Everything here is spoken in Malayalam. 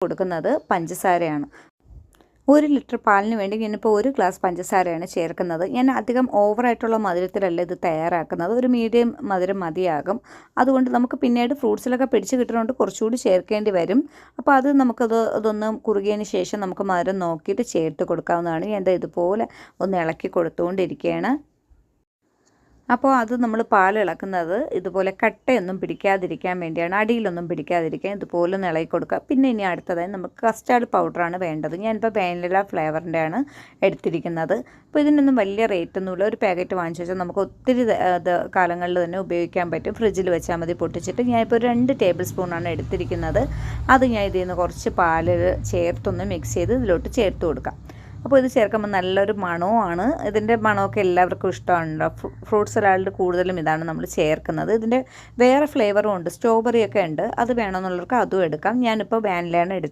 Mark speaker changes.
Speaker 1: കൊടുക്കുന്നത് പഞ്ചസാരയാണ്. 1 ലിറ്റർ പാലിന് വേണ്ടി ഞാനിപ്പോൾ 1 ഗ്ലാസ് പഞ്ചസാരയാണ് ചേർക്കുന്നത്. ഞാൻ അധികം ഓവറായിട്ടുള്ള മധുരത്തിലല്ല ഇത് തയ്യാറാക്കുന്നത്, ഒരു മീഡിയം മധുരം മതിയാകും. അതുകൊണ്ട് നമുക്ക് പിന്നീട് ഫ്രൂട്ട്സിലൊക്കെ പിടിച്ച് കിട്ടുന്നതുകൊണ്ട് കുറച്ചുകൂടി ചേർക്കേണ്ടി വരും. അപ്പോൾ അത് ഇതൊന്ന് കുറുകിയതിന് ശേഷം നമുക്ക് മധുരം നോക്കിയിട്ട് ചേർത്ത് കൊടുക്കാവുന്നതാണ്. ഞാൻ ഇതുപോലെ ഒന്ന് ഇളക്കി കൊടുത്തുകൊണ്ടിരിക്കുകയാണ്. അപ്പോൾ അത് നമ്മൾ പാൽ ഇളക്കുന്നത് ഇതുപോലെ കട്ടയൊന്നും പിടിക്കാതിരിക്കാൻ വേണ്ടിയാണ്, അടിയിലൊന്നും പിടിക്കാതിരിക്കാൻ ഇതുപോലെ ഒന്ന് ഇളക്കി കൊടുക്കുക. പിന്നെ ഇനി അടുത്തതായി നമുക്ക് കസ്റ്റാർഡ് പൗഡറാണ് വേണ്ടത്. ഞാനിപ്പോൾ വാനില ഫ്ലേവറിൻ്റെ ആണ് എടുത്തിരിക്കുന്നത്. അപ്പോൾ ഇതിനൊന്നും വലിയ റേറ്റൊന്നുമില്ല. ഒരു പാക്കറ്റ് വാങ്ങിച്ചു വെച്ചാൽ നമുക്ക് ഒത്തിരി കാലങ്ങളിൽ തന്നെ ഉപയോഗിക്കാൻ പറ്റും. ഫ്രിഡ്ജിൽ വെച്ചാൽ മതി പൊട്ടിച്ചിട്ട്. ഞാനിപ്പോൾ 2 ടേബിൾ സ്പൂണാണ് എടുത്തിരിക്കുന്നത്. അത് ഞാൻ ഇതിൽ നിന്ന് കുറച്ച് പാൽ ചേർത്തൊന്ന് മിക്സ് ചെയ്ത് ഇതിലോട്ട് ചേർത്ത് കൊടുക്കാം. അപ്പോൾ ഇത് ചേർക്കുമ്പോൾ നല്ലൊരു മണവുമാണ്. ഇതിൻ്റെ മണമൊക്കെ എല്ലാവർക്കും ഇഷ്ടമാണല്ലോ. ഫ്രൂട്ട് സലാഡിൽ കൂടുതലും ഇതാണ് നമ്മൾ ചേർക്കുന്നത്. ഇതിൻ്റെ വേറെ ഫ്ലേവറും ഉണ്ട്, സ്ട്രോബെറി ഒക്കെ ഉണ്ട്. അത് വേണമെന്നുള്ളവർക്ക് അതും എടുക്കാം. ഞാനിപ്പോൾ വാനിലയാണ് എടുത്തത്.